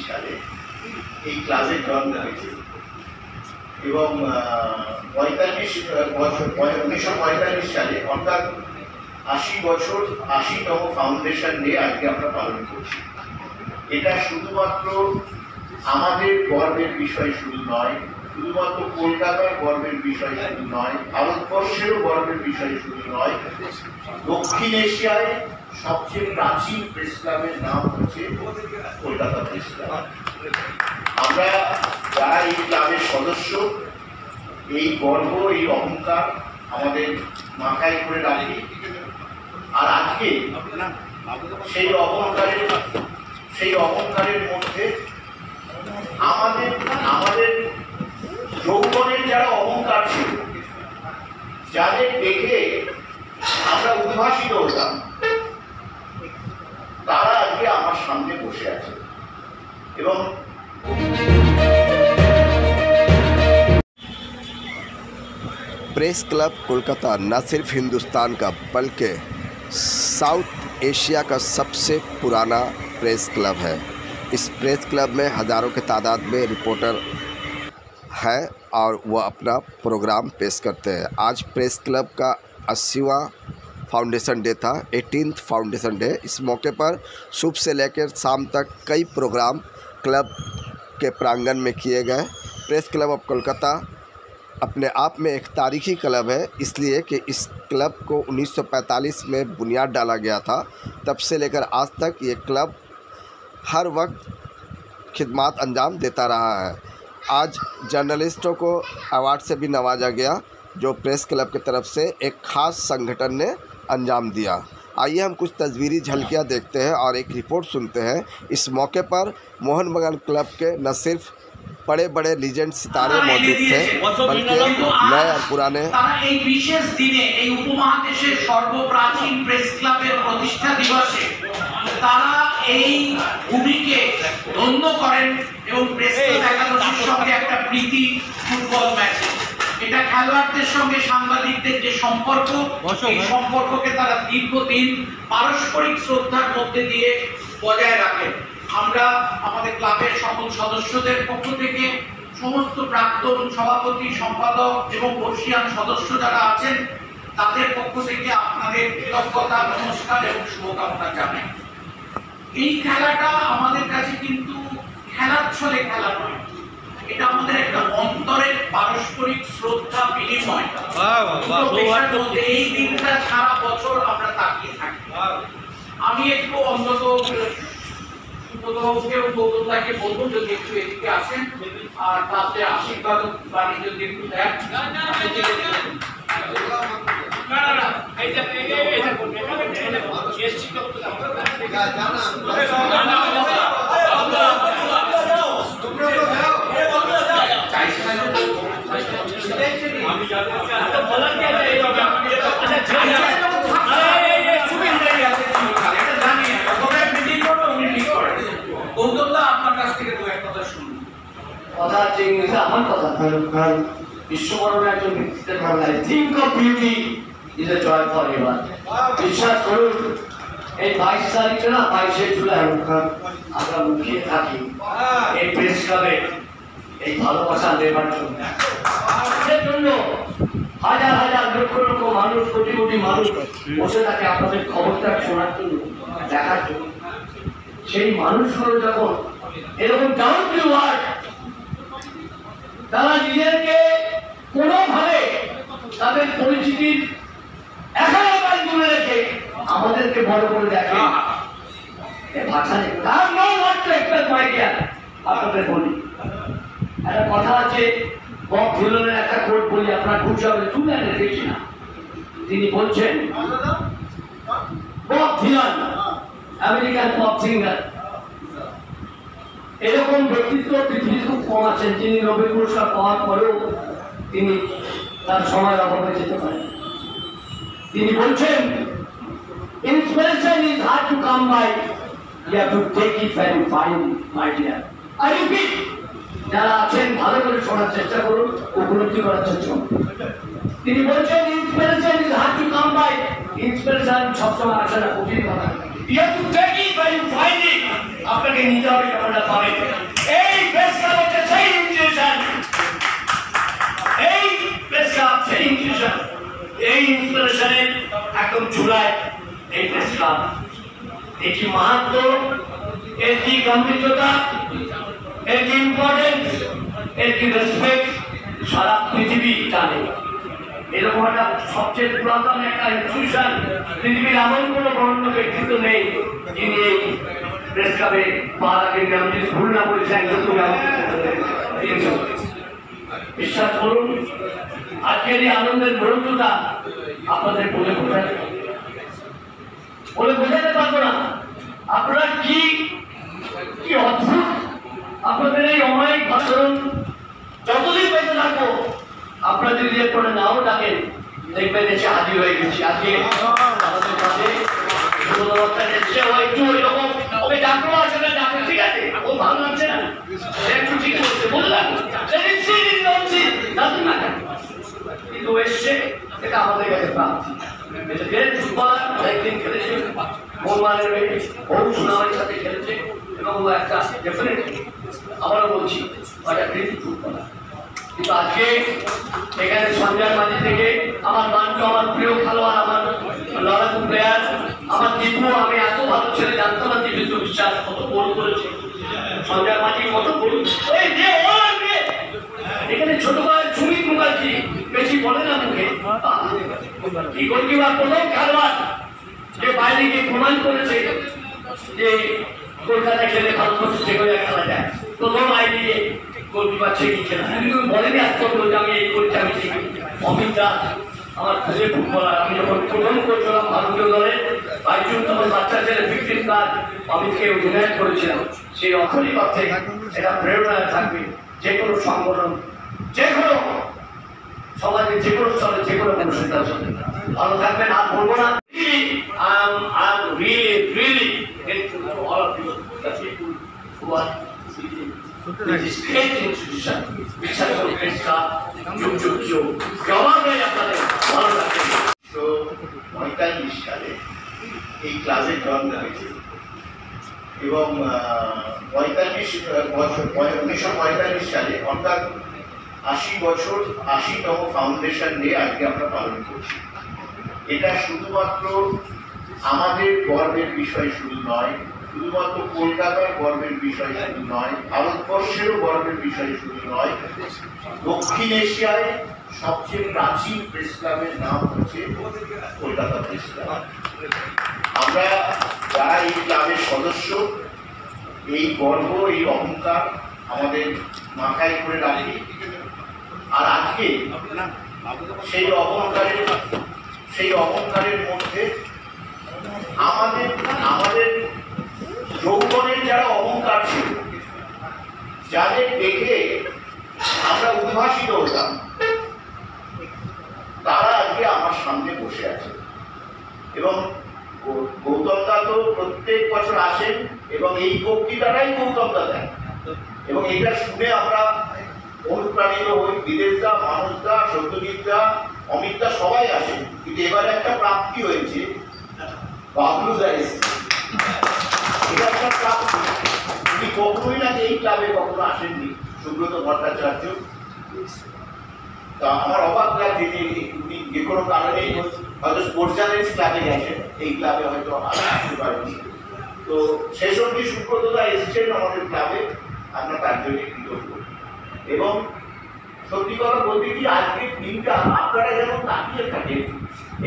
সালে এই ক্লাবে জন্ম হয়েছে এবং 1945 সালে অর্থাৎ 80 বছর 80তম ফাউন্ডেশন ডে আজকে আমরা পালন করছি। এটা শুধুমাত্র আমাদের গর্বের বিষয় শুধু নয়, শুধুমাত্র কলকাতার গর্বের বিষয় শুধু নয়, ভারতবর্ষেরও গর্বের বিষয় শুধু নয়, দক্ষিণ এশিয়ায় সবচেয়ে প্রাচীন প্রেস ক্লাবের নাম হচ্ছে কলকাতা প্রেস ক্লাব। আমরা যারা এই ক্লাবের সদস্য এই গর্ব এই অহংকার আমাদের মাথায় করে রাখি। আর আজকে সেই অহংকারের মধ্যে আমাদের যৌবনের যারা অহংকার ছিল, যাদের দেখে আমরা উদ্ভাসিত হতাম, তারা আজকে আমার সামনে বসে আছে। এবং प्रेस क्लब कोलकाता न सिर्फ हिंदुस्तान का बल्कि साउथ एशिया का सबसे पुराना प्रेस क्लब है। इस प्रेस क्लब में हज़ारों के तादाद में रिपोर्टर हैं और वह अपना प्रोग्राम पेश करते हैं। आज प्रेस क्लब का 80वां फाउंडेशन डे था, 18th फाउंडेशन डे। इस मौके पर सुबह से लेकर शाम तक कई प्रोग्राम क्लब के प्रांगण में किए गए। प्रेस क्लब ऑफ कोलकाता अपने आप में एक तारीखी क्लब है, इसलिए कि इस क्लब को 1945 में बुनियाद डाला गया था। तब से लेकर आज तक ये क्लब हर वक्त खिदमत अंजाम देता रहा है। आज जर्नलिस्टों को अवार्ड से भी नवाजा गया, जो प्रेस क्लब की तरफ से एक ख़ास संगठन ने अंजाम दिया। आइए हम कुछ तस्वीरी झलकियाँ देखते हैं और एक रिपोर्ट सुनते हैं। इस मौके पर मोहन बागान क्लब के न सिर्फ बड़े बड़े लीजेंड सितारे मौजूद थे, बल्कि नए और पुराने। এই বিশেষ দিনে এই উপমহাদেশের সর্বপ্রাচীন প্রেস ক্লাবের প্রতিষ্ঠা দিবসে তারা এই ভূমিকে ধন্য করেন এবং প্রেস ক্লাব একাদশীর সঙ্গে একটা প্রীতি ফুটবল ম্যাচ। এটা খেলোয়াড়দের সঙ্গে সাংবাদিকদের যে সম্পর্ক, এই সম্পর্ককে তারা দীর্ঘদিন পারস্পরিক শ্রদ্ধার মধ্যে দিয়ে বজায় রাখেন। আমরা আমাদের ক্লাবের সকল সদস্যদের পক্ষ থেকে সমস্ত প্রাক্তন সভাপতি, সম্পাদক এবং বর্ষিয়ান সদস্য যারা আছেন তাদের পক্ষ থেকে আপনাদের কৃতজ্ঞতা, নমস্কার এবং শুভকামনা জানাই। এই খেলাটা আমাদের কাছে কিন্তু খেলার ছলে খেলা নয়, এটা আমাদের একটা অন্তরের পারস্পরিক শ্রদ্ধা বিনিময়। এই দিনটা সারা বছর আমরা তাকিয়ে থাকি। আমি একটু অন্তত গৌতমদাকে বলবো যদি একটু এদিকে আসেন আর তাতে আশীর্বাদ বাণী যদি একটু দেন। বিশ্বাস করুন এই 22 তারিখে না 22শে জুলাই আমরা মুখিয়ে থাকি এই প্রেস ক্লাবে এই ভালোবাসা দেবার জন্য। এর জন্য হাজার হাজার লক্ষ লক্ষ মানুষ, কোটি কোটি মানুষ বসে থাকে আপনাদের খবরটা শোনার জন্য, দেখার জন্য। সেই মানুষগুলো যখন এরকম ডাউন টু আর্থ, তারা নিজেদেরকে কোনোভাবে তাদের পরিচিতির একাধিক দূরে রেখে আমাদেরকে বড় করে দেখে ভাষা নেই। তার নাম মাত্র একটা মাইডিয়া। আপনাদের বলি একটা কথা আছে, বব ডিলানের একটা কোট বলি, আপনার খুশি হবে, শুনে দেখি না। তিনি বলছেন, Bob Dylan American pop singer, এরকম ব্যক্তিত্ব পৃথিবীর খুব কম আছেন যিনি নোবেল পুরস্কার পাওয়ার পরেও তিনি তার সময়ের অভাবে যেতে পারেন। তিনি বলছেন, inspiration is hard to come by, you have to take it when you find it, my dear. I repeat, যারা আছেন ভালো করে শোনার চেষ্টা করুন, উপলব্ধি করার চেষ্টা করুন। তিনি বলছেন, inspiration is hard to come by, inspiration সবসময় আসে না, কঠিন কথা। You have to take it when you find it. আপনাকে নিতে হবে আমরা পাবে। এই প্রেস ক্লাব হচ্ছে সেই ইনস্টিটিউশন, এই প্রেস ক্লাব সেই ইনস্টিটিউশন, এই ইনস্পিরেশনের একদম চূড়ায় এই প্রেস ক্লাব। এটি মাহাত্ম, এর কি গম্ভীরতা, এর কি ইম্পর্টেন্স, এর কি রেসপেক্ট সারা পৃথিবী জানে। এরকম একটা সবচেয়ে পুরাতন একটা ইনস্টিটিউশন, পৃথিবীর এমন কোনো বর্ণ ব্যক্তিত্ব নেই যিনি এই প্রেস ক্লাবে পা রাখেন। আমি যদি ভুল না বলছি একদম বিশ্বাস করুন, আজকের এই আনন্দের মুহূর্তটা আপনাদের বলে বোঝাতে পারবো না। আপনারা কি অদ্ভুত আপনাদের এই অমায়িক ভাষণ। যতদিন বেঁচে থাকবো আপনারা যদি এরপরে নাও ডাকেন দেখবেন এসে হাজির হয়ে গেছি। আজকে আমাদের কাছে এসছে, ও একটু এরকম ওকে ডাকলো আসলে ডাকলে ঠিক আছে, ও ভালো লাগছে না, একটু ঠিক করছে বললাম, কিন্তু এসছে, এটা আমাদের কাছে প্রাপ্তি। অনেকদিন খেলেছে, মোহনবাগানের হয়ে বহু সুনামের সাথে খেলেছে এবং একটা ডেফিনেটলি আবারও বলছি একটা কৃতি ফুটবলার। কিন্তু আজকে এখানে সঞ্জয় মাঝি থেকে আমার বান্ধব, আমার প্রিয় খেলোয়াড়, আমার লড়াকু প্লেয়ার, আমার দীপু, আমি এত ভালো ছেলে জানতাম না দীপিত বিশ্বাস কত গোল করেছে, সঞ্জয় মাঝি কত গোল, এখানে ছোট ভাই সুমিত মুখার্জি বেশি বলে না মুখে, কি গোলকিপার প্রথম খেলোয়াড় যে বাইরে গিয়ে প্রমাণ করেছে যে কলকাতা খেলে ভারতবর্ষে যে কোনো খেলা যায়, প্রথম আইডিয়ে গোলকিপার ছেড়ে খেলা, কিন্তু বলেনি আজকে যে আমি এই করছি আমি শিখি। অমিত দাস আমার খুঁজে ফুটবলার, আমি যখন প্রথম কোচ হলাম ভারতীয় দলে 22 জুন তখন বাচ্চা ছেলে 15 ক্লাস অমিতকে অধিনায়ক করেছিলাম। সেই অখরই অর্থে এটা প্রেরণায় থাকবে যে কোনো সংগঠন, যে কোনো সমাজে, যে কোনো স্তরে, যে কোনো মানুষের সাথে। ভালো থাকবেন, আর বলবো না। I'm really grateful to all of you, the people who are this great institution, which has been based on যুগ জবাবে আপনাদের ভালো থাকবেন। 1945 সালে এই ক্লাবের জন্ম হয়েছে এবং 1945 সালে অর্থাৎ 80 বছর 80তম ফাউন্ডেশন ডে আজকে আমরা পালন করছি। এটা শুধুমাত্র আমাদের গর্বের বিষয় শুধু নয়, শুধুমাত্র কলকাতার গর্বের বিষয় শুধু নয়, ভারতবর্ষেরও গর্বের বিষয় শুধু নয়, দক্ষিণ এশিয়ায় সবচেয়ে প্রাচীন প্রেস ক্লাবের নাম হচ্ছে কলকাতা প্রেস ক্লাব। আমরা যারা এই ক্লাবের সদস্য এই গর্ব, এই অহংকার আমাদের মাথায় করে রাখি। আর আজকে সেই অহংকারের মধ্যে আমাদের যৌবনের যারা অহংকার ছিল, যাদের দেখে আমরা উদ্ভাসিত হতাম, তারা আজকে আমার সামনে বসে আছে। এবং গৌতম দা তো প্রত্যেক বছর আসেন এবং এই বক্তৃতাটাই গৌতম দা দেন এবং এটা শুনে আমরা অনুপ্রাণিত হই। বিদেশ দা, মানুষ দা, সত্যজিৎ দা, অমিত দা সবাই আসেন, কিন্তু এবার একটা প্রাপ্তি হয়েছে, বাবলু দা এসেছে। এটা একটা প্রাপ্তি। উনি কখনোই না এই ক্লাবে কখনো আসেননি, সুব্রত ভট্টাচার্য। তা আমার অবাক লাগছে যে উনি যে কোনো কারণে হয়তো স্পোর্টস জার্নালিস্ট ক্লাবে গেছেন, এই ক্লাবে হয়তো আসতে পারেনি। তো শেষ অবধি সুব্রত দা এসেছেন আমাদের ক্লাবে, আমরা তার জন্য কৃতজ্ঞ। এবং সত্যি কথা বলতে কি, আজকের দিনটা আপনারা যেমন তাকিয়ে থাকেন,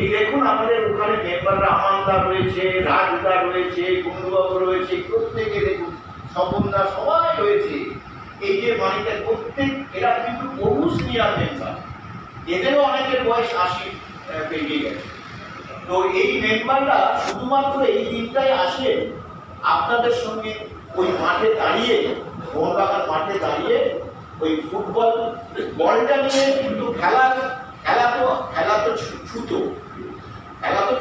এই দেখুন আমাদের ওখানে মেম্বাররা আমানদা রয়েছে, রাজদা রয়েছে, কুণ্ডুবাবু রয়েছে, প্রত্যেকে দেখুন স্বপনদা সবাই রয়েছে। এই যে মানিটা প্রত্যেক, এরা কিন্তু বহু সিনিয়র মেম্বার, এদেরও অনেকের বয়স 80 পেরিয়ে গেছে। তো এই মেম্বাররা শুধুমাত্র এই দিনটাই আসেন আপনাদের সঙ্গে ওই মাঠে দাঁড়িয়ে, মোহনবাগান মাঠে দাঁড়িয়ে ওই ফুটবল বলটা নিয়ে কিন্তু খেলা তো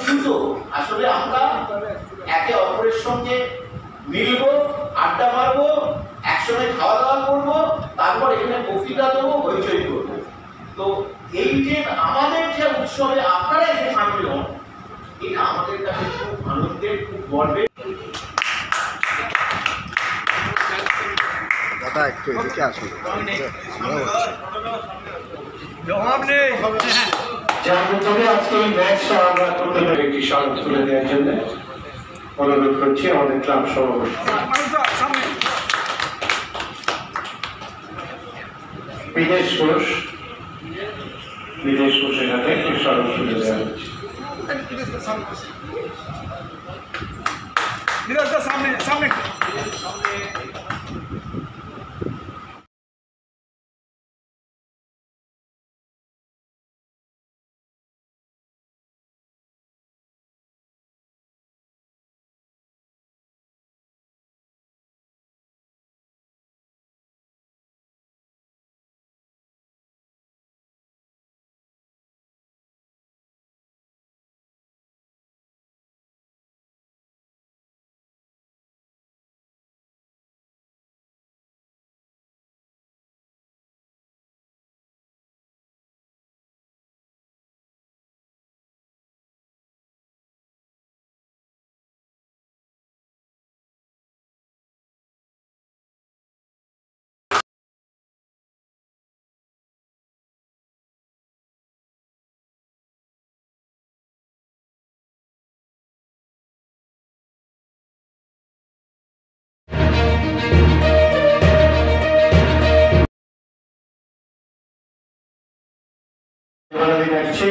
ছুতো। আসলে আমরা একে অপরের সঙ্গে মিলবো, আড্ডা মারবো, একসঙ্গে খাওয়া দাওয়া করবো, তারপর এখানে বক্তৃতা দেবো, হইচই করবো। তো এই যে আমাদের যে উৎসবে আপনারা এসে সামিল হন, এটা আমাদের কাছে খুব আনন্দের, খুব গর্বের। দাদা একটু এদিকে আসুন। যার মাধ্যমে আজকে এই ম্যাচটা আমরা করতে পারি একটি শট তুলে দেওয়ার জন্য অনুরোধ করছি আমাদের ক্লাব সভাপতি বিদেশ কোষ এখানে একটি শট তুলে দেওয়া হচ্ছে। এবারে দেখছি